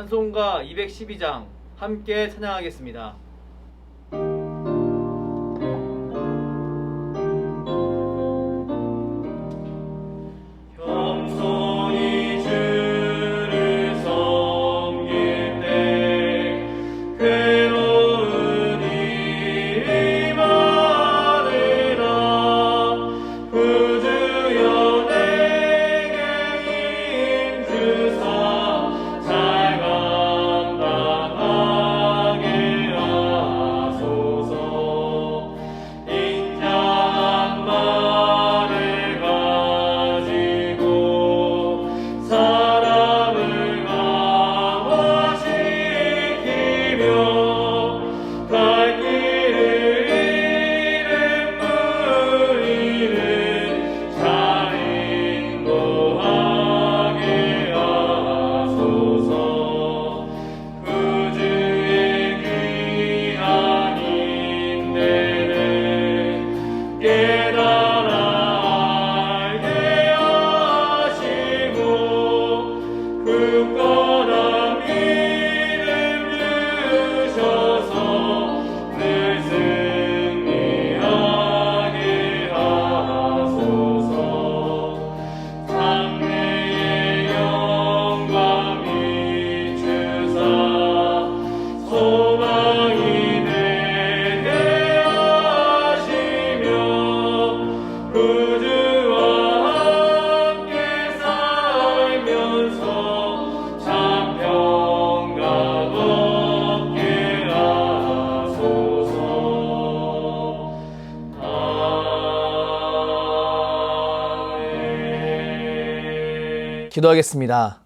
찬송가 212장 함께 찬양하겠습니다. 기도하겠습니다.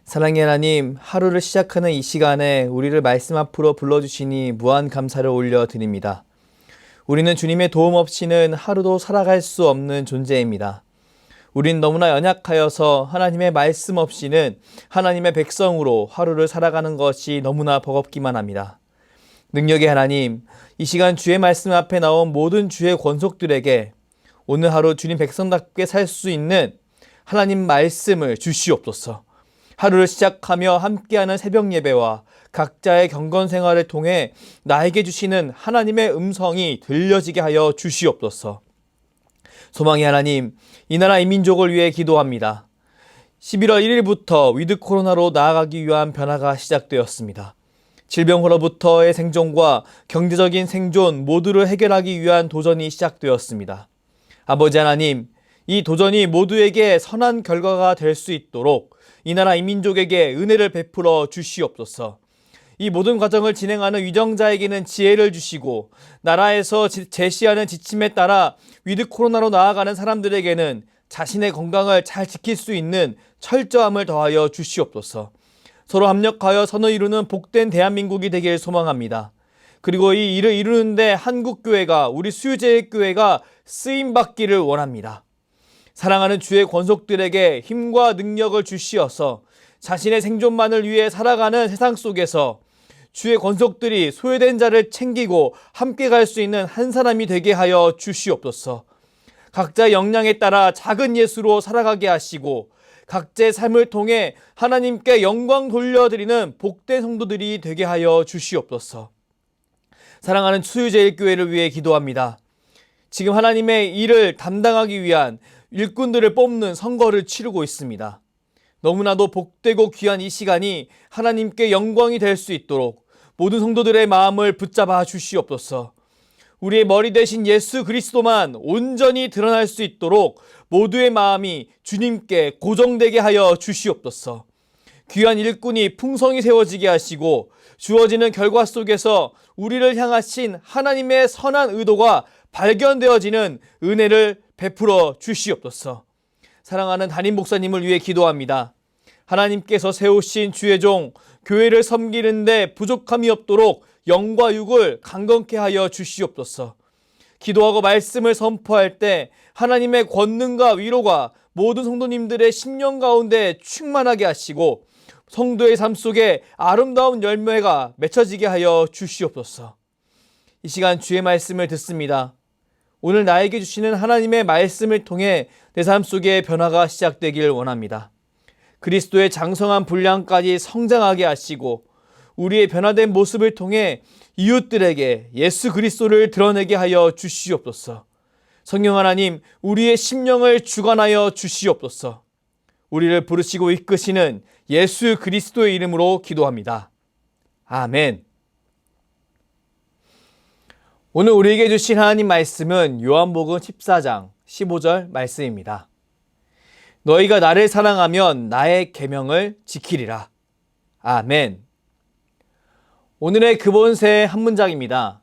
사랑의 하나님, 하루를 시작하는 이 시간에 우리를 말씀 앞으로 불러주시니 무한 감사를 올려드립니다. 우리는 주님의 도움 없이는 하루도 살아갈 수 없는 존재입니다. 우린 너무나 연약하여서 하나님의 말씀 없이는 하나님의 백성으로 하루를 살아가는 것이 너무나 버겁기만 합니다. 능력의 하나님, 이 시간 주의 말씀 앞에 나온 모든 주의 권속들에게 오늘 하루 주님 백성답게 살 수 있는 하나님 말씀을 주시옵소서. 하루를 시작하며 함께하는 새벽 예배와 각자의 경건 생활을 통해 나에게 주시는 하나님의 음성이 들려지게 하여 주시옵소서. 소망의 하나님, 이 나라 이 민족을 위해 기도합니다. 11월 1일부터 위드 코로나로 나아가기 위한 변화가 시작되었습니다. 질병으로부터의 생존과 경제적인 생존 모두를 해결하기 위한 도전이 시작되었습니다. 아버지 하나님, 이 도전이 모두에게 선한 결과가 될 수 있도록 이 나라 이 민족에게 은혜를 베풀어 주시옵소서. 이 모든 과정을 진행하는 위정자에게는 지혜를 주시고 나라에서 제시하는 지침에 따라 위드 코로나로 나아가는 사람들에게는 자신의 건강을 잘 지킬 수 있는 철저함을 더하여 주시옵소서. 서로 합력하여 선을 이루는 복된 대한민국이 되길 소망합니다. 그리고 이 일을 이루는데 한국교회가, 우리 수유제일교회가 쓰임받기를 원합니다. 사랑하는 주의 권속들에게 힘과 능력을 주시어서 자신의 생존만을 위해 살아가는 세상 속에서 주의 권속들이 소외된 자를 챙기고 함께 갈 수 있는 한 사람이 되게 하여 주시옵소서. 각자의 역량에 따라 작은 예수로 살아가게 하시고 각자의 삶을 통해 하나님께 영광 돌려드리는 복된 성도들이 되게 하여 주시옵소서. 사랑하는 수유제일교회를 위해 기도합니다. 지금 하나님의 일을 담당하기 위한 일꾼들을 뽑는 선거를 치르고 있습니다. 너무나도 복되고 귀한 이 시간이 하나님께 영광이 될 수 있도록 모든 성도들의 마음을 붙잡아 주시옵소서. 우리의 머리 대신 예수 그리스도만 온전히 드러날 수 있도록 모두의 마음이 주님께 고정되게 하여 주시옵소서. 귀한 일꾼이 풍성히 세워지게 하시고 주어지는 결과 속에서 우리를 향하신 하나님의 선한 의도가 발견되어지는 은혜를 베풀어 주시옵소서. 사랑하는 담임 목사님을 위해 기도합니다. 하나님께서 세우신 주의 종 교회를 섬기는데 부족함이 없도록 영과 육을 강건케 하여 주시옵소서. 기도하고 말씀을 선포할 때 하나님의 권능과 위로가 모든 성도님들의 심령 가운데 충만하게 하시고 성도의 삶 속에 아름다운 열매가 맺혀지게 하여 주시옵소서. 이 시간 주의 말씀을 듣습니다. 오늘 나에게 주시는 하나님의 말씀을 통해 내 삶 속에 변화가 시작되길 원합니다. 그리스도의 장성한 분량까지 성장하게 하시고 우리의 변화된 모습을 통해 이웃들에게 예수 그리스도를 드러내게 하여 주시옵소서. 성령 하나님, 우리의 심령을 주관하여 주시옵소서. 우리를 부르시고 이끄시는 예수 그리스도의 이름으로 기도합니다. 아멘. 오늘 우리에게 주신 하나님 말씀은 요한복음 14장 15절 말씀입니다. 너희가 나를 사랑하면 나의 계명을 지키리라. 아멘. 오늘의 근본세 한 문장입니다.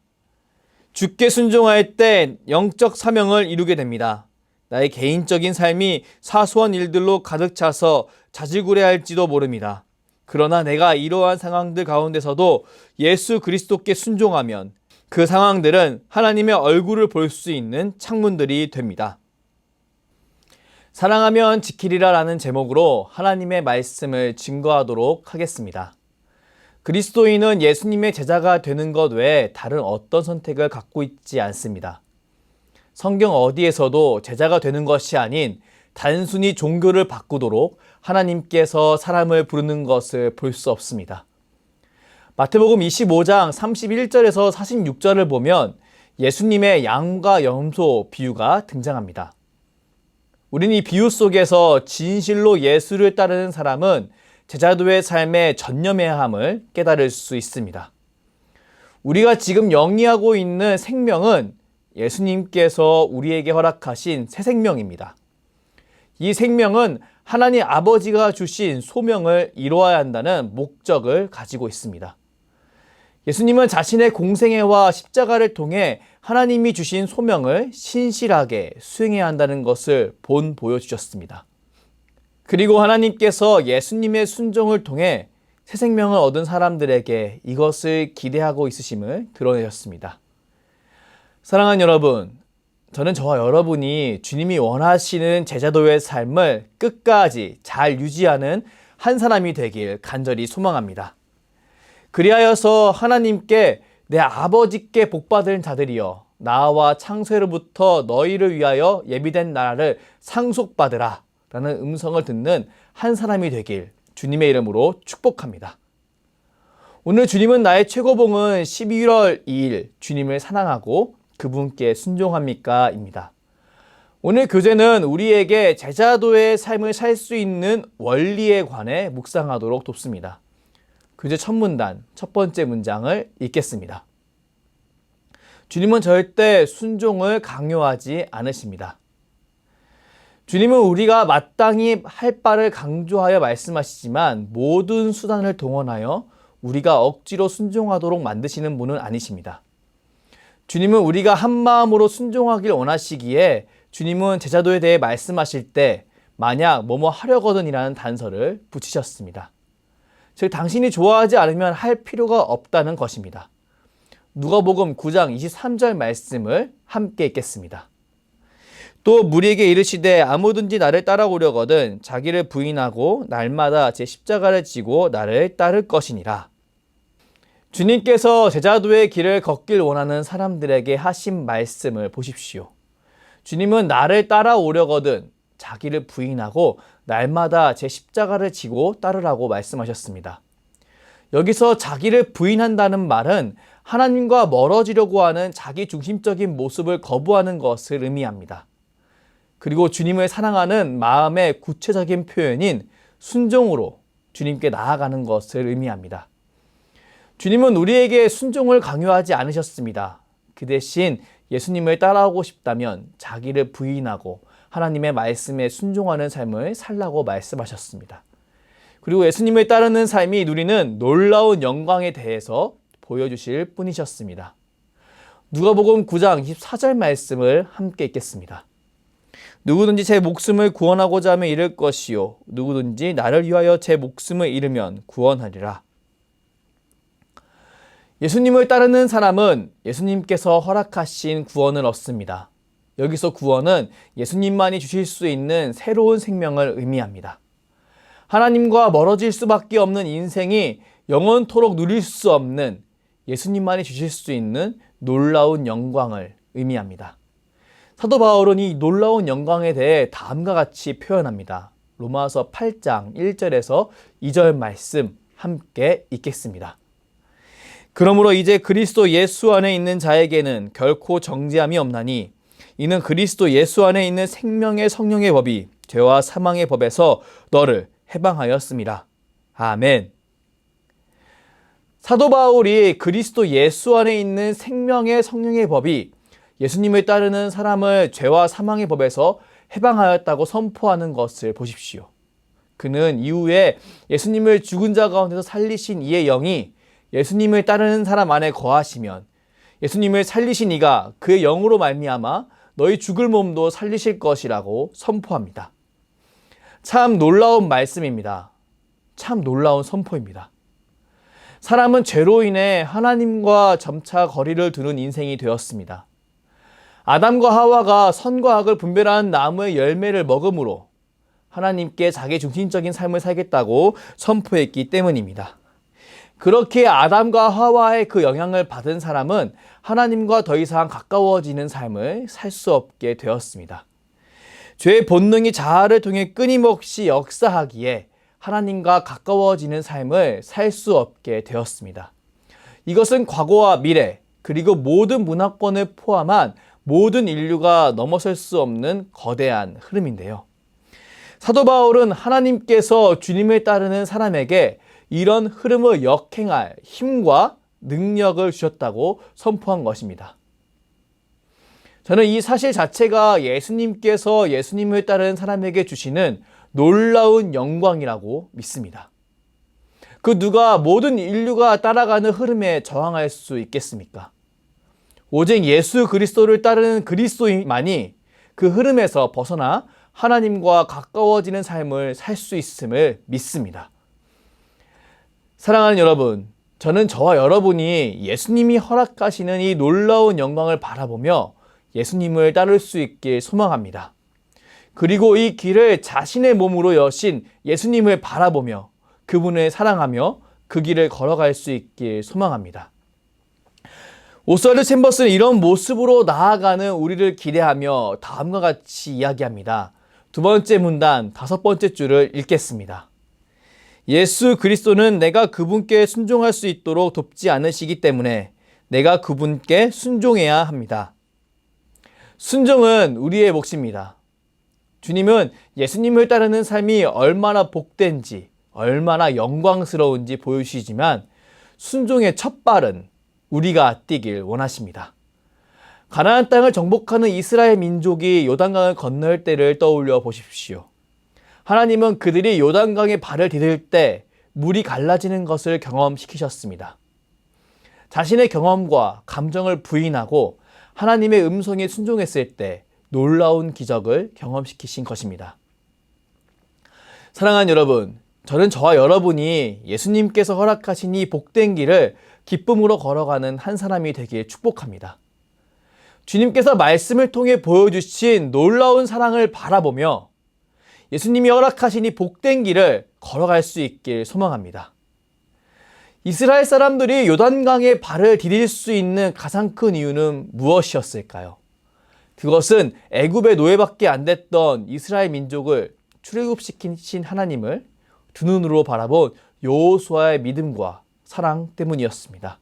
주께 순종할 때 영적 사명을 이루게 됩니다. 나의 개인적인 삶이 사소한 일들로 가득 차서 자질구레할지도 모릅니다. 그러나 내가 이러한 상황들 가운데서도 예수 그리스도께 순종하면 그 상황들은 하나님의 얼굴을 볼 수 있는 창문들이 됩니다. 사랑하면 지키리라 라는 제목으로 하나님의 말씀을 증거하도록 하겠습니다. 그리스도인은 예수님의 제자가 되는 것 외에 다른 어떤 선택을 갖고 있지 않습니다. 성경 어디에서도 제자가 되는 것이 아닌 단순히 종교를 바꾸도록 하나님께서 사람을 부르는 것을 볼 수 없습니다. 마태복음 25장 31절에서 46절을 보면 예수님의 양과 염소 비유가 등장합니다. 우린 이 비유 속에서 진실로 예수를 따르는 사람은 제자도의 삶에 전념해야 함을 깨달을 수 있습니다. 우리가 지금 영위하고 있는 생명은 예수님께서 우리에게 허락하신 새 생명입니다. 이 생명은 하나님 아버지가 주신 소명을 이루어야 한다는 목적을 가지고 있습니다. 예수님은 자신의 공생애와 십자가를 통해 하나님이 주신 소명을 신실하게 수행해야 한다는 것을 보여주셨습니다. 그리고 하나님께서 예수님의 순종을 통해 새 생명을 얻은 사람들에게 이것을 기대하고 있으심을 드러내셨습니다. 사랑하는 여러분, 저는 저와 여러분이 주님이 원하시는 제자도의 삶을 끝까지 잘 유지하는 한 사람이 되길 간절히 소망합니다. 그리하여서 하나님께 내 아버지께 복받은 자들이여 나와 창세로부터 너희를 위하여 예비된 나라를 상속받으라 라는 음성을 듣는 한 사람이 되길 주님의 이름으로 축복합니다. 오늘 주님은 나의 최고봉은 11월 2일 주님을 사랑하고 그분께 순종합니까? 입니다. 오늘 교재는 우리에게 제자도의 삶을 살 수 있는 원리에 관해 묵상하도록 돕습니다. 교재 첫 문단, 첫 번째 문장을 읽겠습니다. 주님은 절대 순종을 강요하지 않으십니다. 주님은 우리가 마땅히 할 바를 강조하여 말씀하시지만 모든 수단을 동원하여 우리가 억지로 순종하도록 만드시는 분은 아니십니다. 주님은 우리가 한 마음으로 순종하길 원하시기에 주님은 제자도에 대해 말씀하실 때 만약 뭐뭐 하려거든이라는 단서를 붙이셨습니다. 즉 당신이 좋아하지 않으면 할 필요가 없다는 것입니다. 누가복음 9장 23절 말씀을 함께 읽겠습니다. 또 무리에게 이르시되 아무든지 나를 따라오려거든 자기를 부인하고 날마다 제 십자가를 지고 나를 따를 것이니라. 주님께서 제자도의 길을 걷길 원하는 사람들에게 하신 말씀을 보십시오. 주님은 나를 따라오려거든 자기를 부인하고 날마다 제 십자가를 지고 따르라고 말씀하셨습니다. 여기서 자기를 부인한다는 말은 하나님과 멀어지려고 하는 자기중심적인 모습을 거부하는 것을 의미합니다. 그리고 주님을 사랑하는 마음의 구체적인 표현인 순종으로 주님께 나아가는 것을 의미합니다. 주님은 우리에게 순종을 강요하지 않으셨습니다. 그 대신 예수님을 따라오고 싶다면 자기를 부인하고 하나님의 말씀에 순종하는 삶을 살라고 말씀하셨습니다. 그리고 예수님을 따르는 삶이 누리는 놀라운 영광에 대해서 보여주실 뿐이셨습니다. 누가복음 9장 24절 말씀을 함께 읽겠습니다. 누구든지 제 목숨을 구원하고자 하면 잃을 것이요 누구든지 나를 위하여 제 목숨을 잃으면 구원하리라. 예수님을 따르는 사람은 예수님께서 허락하신 구원을 얻습니다. 여기서 구원은 예수님만이 주실 수 있는 새로운 생명을 의미합니다. 하나님과 멀어질 수밖에 없는 인생이 영원토록 누릴 수 없는 예수님만이 주실 수 있는 놀라운 영광을 의미합니다. 사도 바울은 이 놀라운 영광에 대해 다음과 같이 표현합니다. 로마서 8장 1절에서 2절 말씀 함께 읽겠습니다. 그러므로 이제 그리스도 예수 안에 있는 자에게는 결코 정죄함이 없나니 이는 그리스도 예수 안에 있는 생명의 성령의 법이 죄와 사망의 법에서 너를 해방하였음이라. 아멘. 사도 바울이 그리스도 예수 안에 있는 생명의 성령의 법이 예수님을 따르는 사람을 죄와 사망의 법에서 해방하였다고 선포하는 것을 보십시오. 그는 이후에 예수님을 죽은 자 가운데서 살리신 이의 영이 예수님을 따르는 사람 안에 거하시면 예수님을 살리신 이가 그의 영으로 말미암아 너희 죽을 몸도 살리실 것이라고 선포합니다. 참 놀라운 말씀입니다. 참 놀라운 선포입니다. 사람은 죄로 인해 하나님과 점차 거리를 두는 인생이 되었습니다. 아담과 하와가 선과 악을 분별하는 나무의 열매를 먹음으로 하나님께 자기 중심적인 삶을 살겠다고 선포했기 때문입니다. 그렇게 아담과 하와의 그 영향을 받은 사람은 하나님과 더 이상 가까워지는 삶을 살 수 없게 되었습니다. 죄의 본능이 자아를 통해 끊임없이 역사하기에 하나님과 가까워지는 삶을 살 수 없게 되었습니다. 이것은 과거와 미래, 그리고 모든 문화권을 포함한 모든 인류가 넘어설 수 없는 거대한 흐름인데요. 사도 바울은 하나님께서 주님을 따르는 사람에게 이런 흐름을 역행할 힘과 능력을 주셨다고 선포한 것입니다. 저는 이 사실 자체가 예수님께서 예수님을 따르는 사람에게 주시는 놀라운 영광이라고 믿습니다. 그 누가 모든 인류가 따라가는 흐름에 저항할 수 있겠습니까? 오직 예수 그리스도를 따르는 그리스도인만이 그 흐름에서 벗어나 하나님과 가까워지는 삶을 살 수 있음을 믿습니다. 사랑하는 여러분, 저는 저와 여러분이 예수님이 허락하시는 이 놀라운 영광을 바라보며 예수님을 따를 수 있길 소망합니다. 그리고 이 길을 자신의 몸으로 여신 예수님을 바라보며 그분을 사랑하며 그 길을 걸어갈 수 있길 소망합니다. 오스왈드 챔버스는 이런 모습으로 나아가는 우리를 기대하며 다음과 같이 이야기합니다. 두 번째 문단, 다섯 번째 줄을 읽겠습니다. 예수 그리스도는 내가 그분께 순종할 수 있도록 돕지 않으시기 때문에 내가 그분께 순종해야 합니다. 순종은 우리의 몫입니다. 주님은 예수님을 따르는 삶이 얼마나 복된지, 얼마나 영광스러운지 보여주시지만 순종의 첫 발은 우리가 뛰길 원하십니다. 가나안 땅을 정복하는 이스라엘 민족이 요단강을 건널 때를 떠올려 보십시오. 하나님은 그들이 요단강에 발을 디딜 때 물이 갈라지는 것을 경험시키셨습니다. 자신의 경험과 감정을 부인하고 하나님의 음성에 순종했을 때 놀라운 기적을 경험시키신 것입니다. 사랑하는 여러분, 저는 저와 여러분이 예수님께서 허락하신 이 복된 길을 기쁨으로 걸어가는 한 사람이 되길 축복합니다. 주님께서 말씀을 통해 보여주신 놀라운 사랑을 바라보며 예수님이 허락하신 이 복된 길을 걸어갈 수 있길 소망합니다. 이스라엘 사람들이 요단강에 발을 디딜 수 있는 가장 큰 이유는 무엇이었을까요? 그것은 애굽의 노예밖에 안 됐던 이스라엘 민족을 출애굽시키신 하나님을 두 눈으로 바라본 여호수아의 믿음과 사랑 때문이었습니다.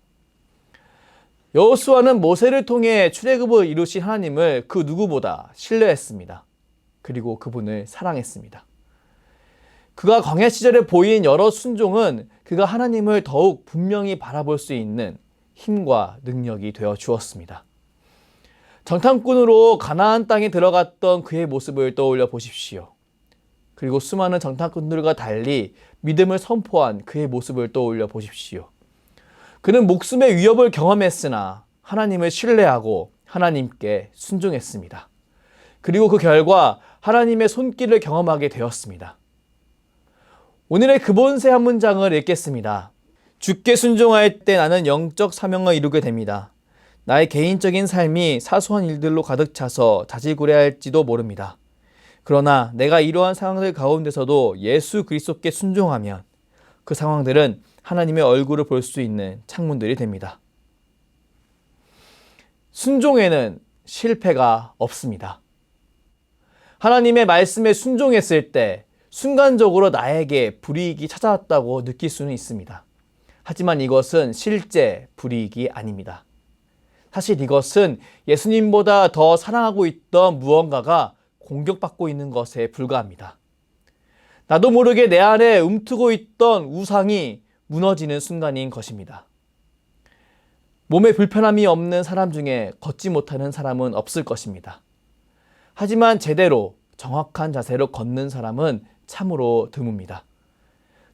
여호수아는 모세를 통해 출애굽을 이루신 하나님을 그 누구보다 신뢰했습니다. 그리고 그분을 사랑했습니다. 그가 광야 시절에 보인 여러 순종은 그가 하나님을 더욱 분명히 바라볼 수 있는 힘과 능력이 되어 주었습니다. 정탐꾼으로 가나안 땅에 들어갔던 그의 모습을 떠올려 보십시오. 그리고 수많은 정탐꾼들과 달리 믿음을 선포한 그의 모습을 떠올려 보십시오. 그는 목숨의 위협을 경험했으나 하나님을 신뢰하고 하나님께 순종했습니다. 그리고 그 결과 하나님의 손길을 경험하게 되었습니다. 오늘의 그본세 한 문장을 읽겠습니다. 주께 순종할 때 나는 영적 사명을 이루게 됩니다. 나의 개인적인 삶이 사소한 일들로 가득 차서 자질구레할지도 모릅니다. 그러나 내가 이러한 상황들 가운데서도 예수 그리스도께 순종하면 그 상황들은 하나님의 얼굴을 볼 수 있는 창문들이 됩니다. 순종에는 실패가 없습니다. 하나님의 말씀에 순종했을 때 순간적으로 나에게 불이익이 찾아왔다고 느낄 수는 있습니다. 하지만 이것은 실제 불이익이 아닙니다. 사실 이것은 예수님보다 더 사랑하고 있던 무언가가 공격받고 있는 것에 불과합니다. 나도 모르게 내 안에 움트고 있던 우상이 무너지는 순간인 것입니다. 몸에 불편함이 없는 사람 중에 걷지 못하는 사람은 없을 것입니다. 하지만 제대로 정확한 자세로 걷는 사람은 참으로 드뭅니다.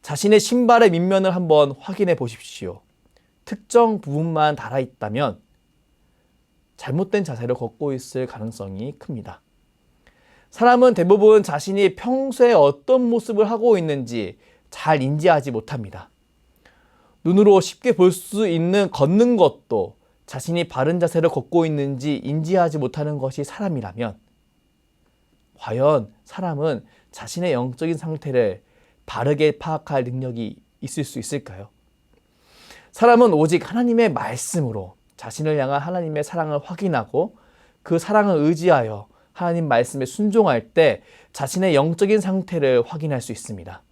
자신의 신발의 밑면을 한번 확인해 보십시오. 특정 부분만 닳아있다면 잘못된 자세로 걷고 있을 가능성이 큽니다. 사람은 대부분 자신이 평소에 어떤 모습을 하고 있는지 잘 인지하지 못합니다. 눈으로 쉽게 볼 수 있는 걷는 것도 자신이 바른 자세로 걷고 있는지 인지하지 못하는 것이 사람이라면 과연 사람은 자신의 영적인 상태를 바르게 파악할 능력이 있을 수 있을까요? 사람은 오직 하나님의 말씀으로 자신을 향한 하나님의 사랑을 확인하고 그 사랑을 의지하여 하나님 말씀에 순종할 때 자신의 영적인 상태를 확인할 수 있습니다.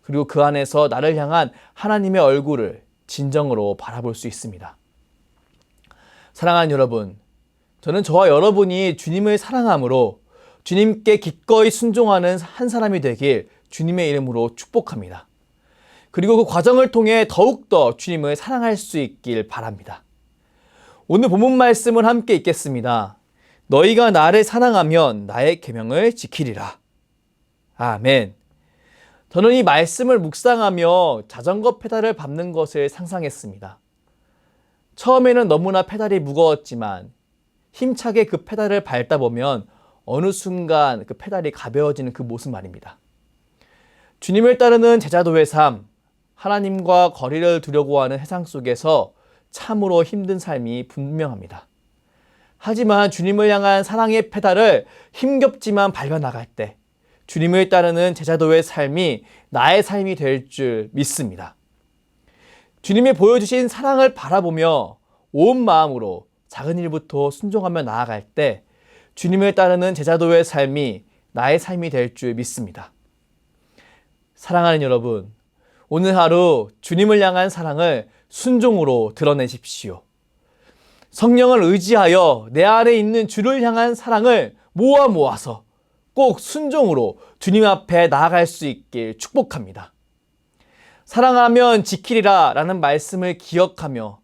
그리고 그 안에서 나를 향한 하나님의 얼굴을 진정으로 바라볼 수 있습니다. 사랑하는 여러분, 저는 저와 여러분이 주님을 사랑함으로 주님께 기꺼이 순종하는 한 사람이 되길 주님의 이름으로 축복합니다. 그리고 그 과정을 통해 더욱더 주님을 사랑할 수 있길 바랍니다. 오늘 본문 말씀을 함께 읽겠습니다. 너희가 나를 사랑하면 나의 계명을 지키리라. 아멘. 저는 이 말씀을 묵상하며 자전거 페달을 밟는 것을 상상했습니다. 처음에는 너무나 페달이 무거웠지만 힘차게 그 페달을 밟다 보면 어느 순간 그 페달이 가벼워지는 그 모습 말입니다. 주님을 따르는 제자도의 삶, 하나님과 거리를 두려고 하는 세상 속에서 참으로 힘든 삶이 분명합니다. 하지만 주님을 향한 사랑의 페달을 힘겹지만 밟아나갈 때 주님을 따르는 제자도의 삶이 나의 삶이 될 줄 믿습니다. 주님이 보여주신 사랑을 바라보며 온 마음으로 작은 일부터 순종하며 나아갈 때 주님을 따르는 제자도의 삶이 나의 삶이 될 줄 믿습니다. 사랑하는 여러분, 오늘 하루 주님을 향한 사랑을 순종으로 드러내십시오. 성령을 의지하여 내 안에 있는 주를 향한 사랑을 모아서 꼭 순종으로 주님 앞에 나아갈 수 있길 축복합니다. 사랑하면 지키리라 라는 말씀을 기억하며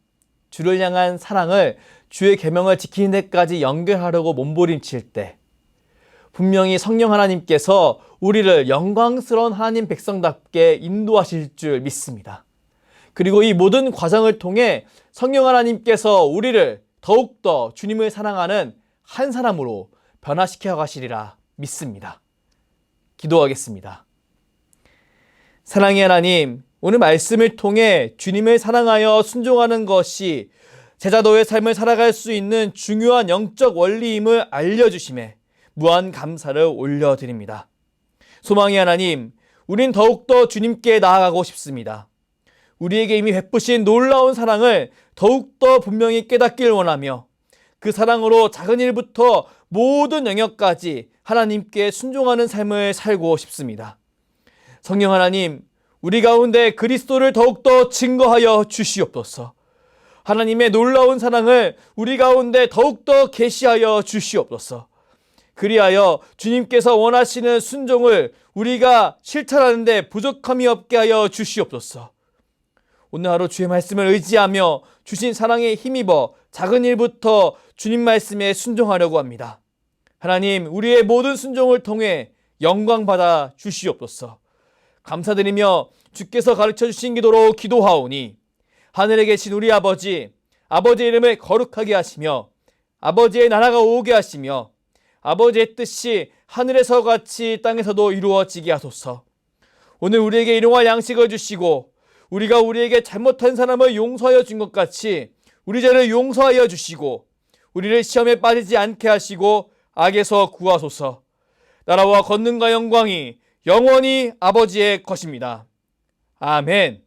주를 향한 사랑을 주의 계명을 지키는 데까지 연결하려고 몸부림칠 때 분명히 성령 하나님께서 우리를 영광스러운 하나님 백성답게 인도하실 줄 믿습니다. 그리고 이 모든 과정을 통해 성령 하나님께서 우리를 더욱더 주님을 사랑하는 한 사람으로 변화시켜 가시리라 믿습니다. 기도하겠습니다. 사랑의 하나님, 오늘 말씀을 통해 주님을 사랑하여 순종하는 것이 제자도의 삶을 살아갈 수 있는 중요한 영적 원리임을 알려주심에 무한 감사를 올려드립니다. 소망의 하나님, 우린 더욱더 주님께 나아가고 싶습니다. 우리에게 이미 베푸신 놀라운 사랑을 더욱더 분명히 깨닫길 원하며 그 사랑으로 작은 일부터 모든 영역까지 하나님께 순종하는 삶을 살고 싶습니다. 성령 하나님, 우리 가운데 그리스도를 더욱더 증거하여 주시옵소서. 하나님의 놀라운 사랑을 우리 가운데 더욱더 계시하여 주시옵소서. 그리하여 주님께서 원하시는 순종을 우리가 실천하는 데 부족함이 없게 하여 주시옵소서. 오늘 하루 주의 말씀을 의지하며 주신 사랑에 힘입어 작은 일부터 주님 말씀에 순종하려고 합니다. 하나님, 우리의 모든 순종을 통해 영광 받아 주시옵소서. 감사드리며 주께서 가르쳐 주신 기도로 기도하오니 하늘에 계신 우리 아버지, 아버지의 이름을 거룩하게 하시며 아버지의 나라가 오게 하시며 아버지의 뜻이 하늘에서 같이 땅에서도 이루어지게 하소서. 오늘 우리에게 일용할 양식을 주시고 우리가 우리에게 잘못한 사람을 용서하여 준 것 같이 우리 죄를 용서하여 주시고 우리를 시험에 빠지지 않게 하시고 악에서 구하소서. 나라와 권능과 영광이 영원히 아버지의 것입니다. 아멘.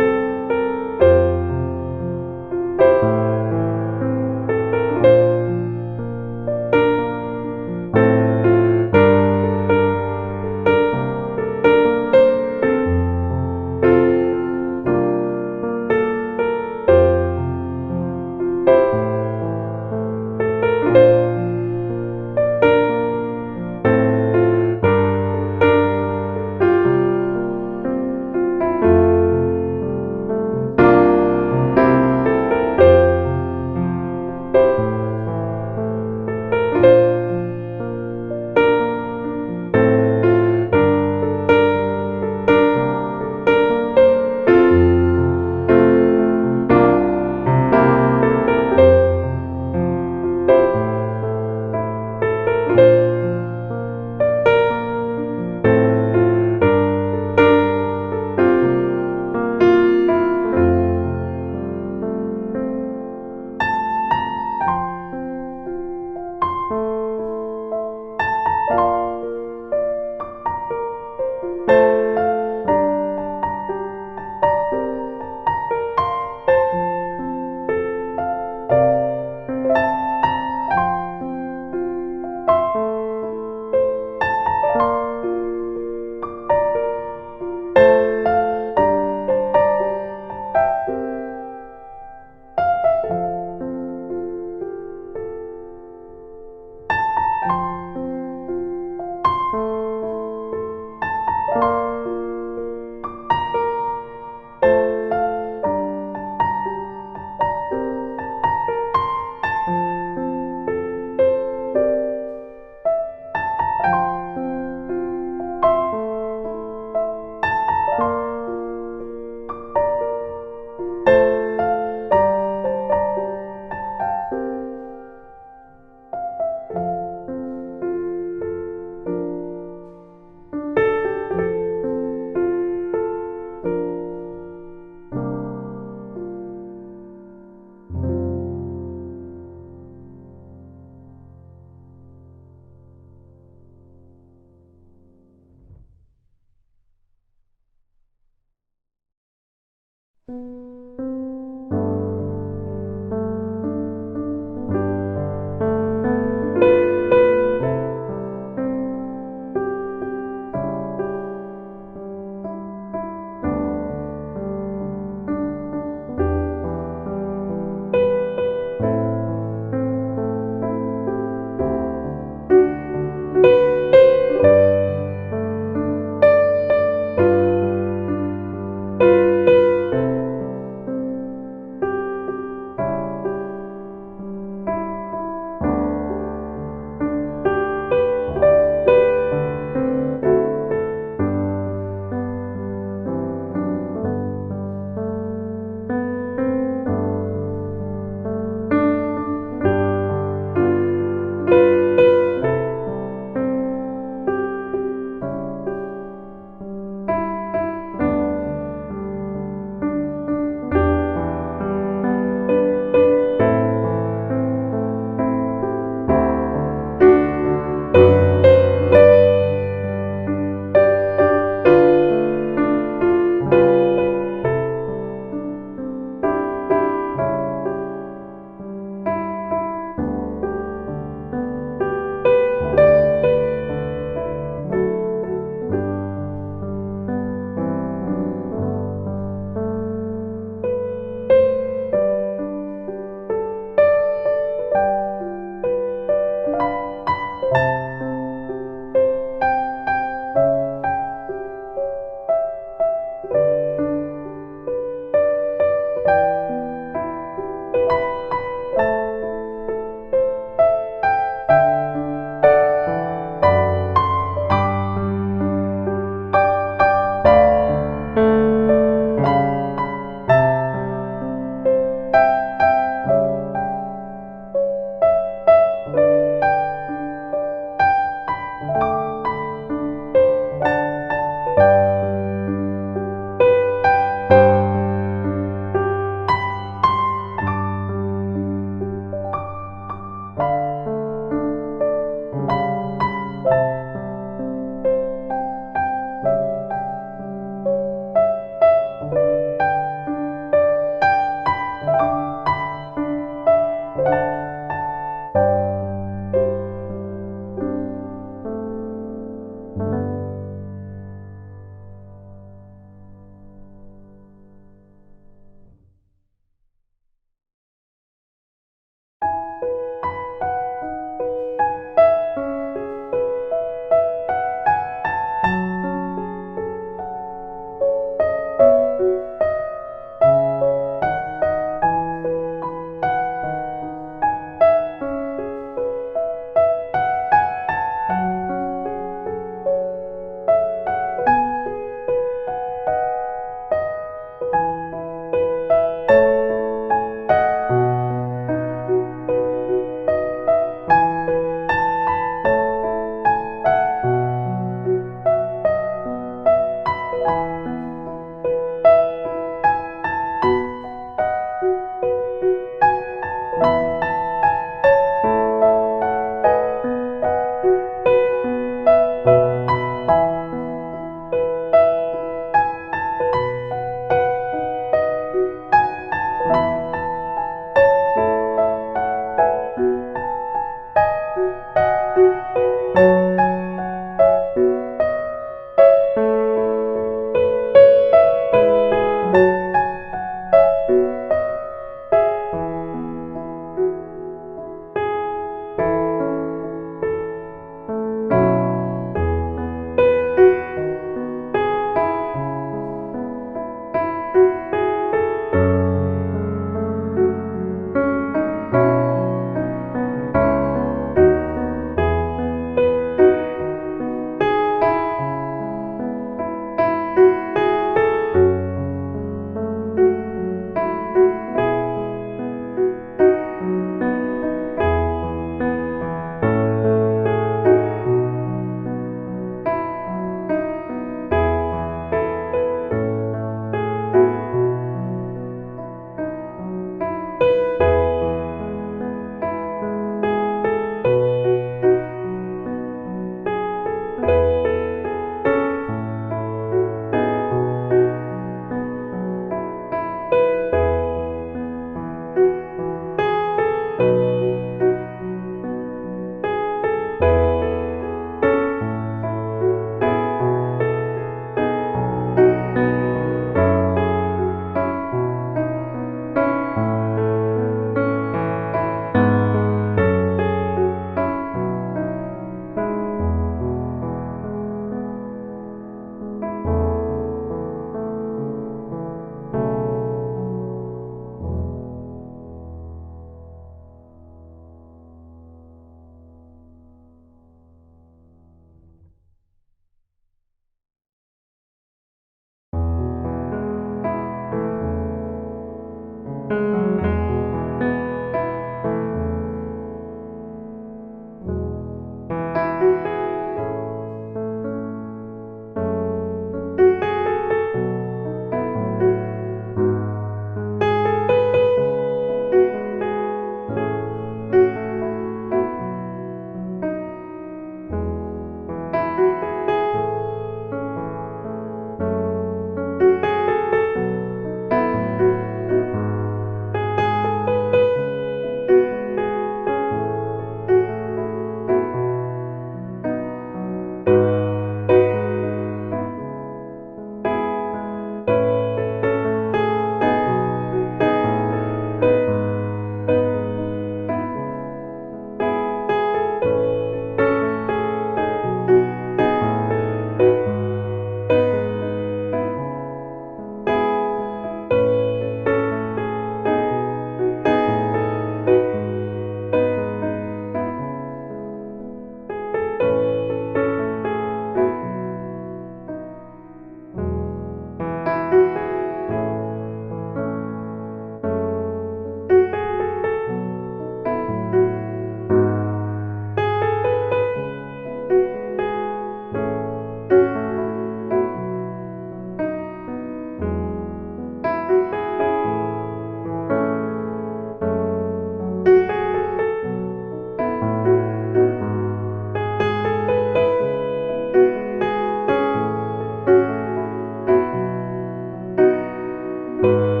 아멘.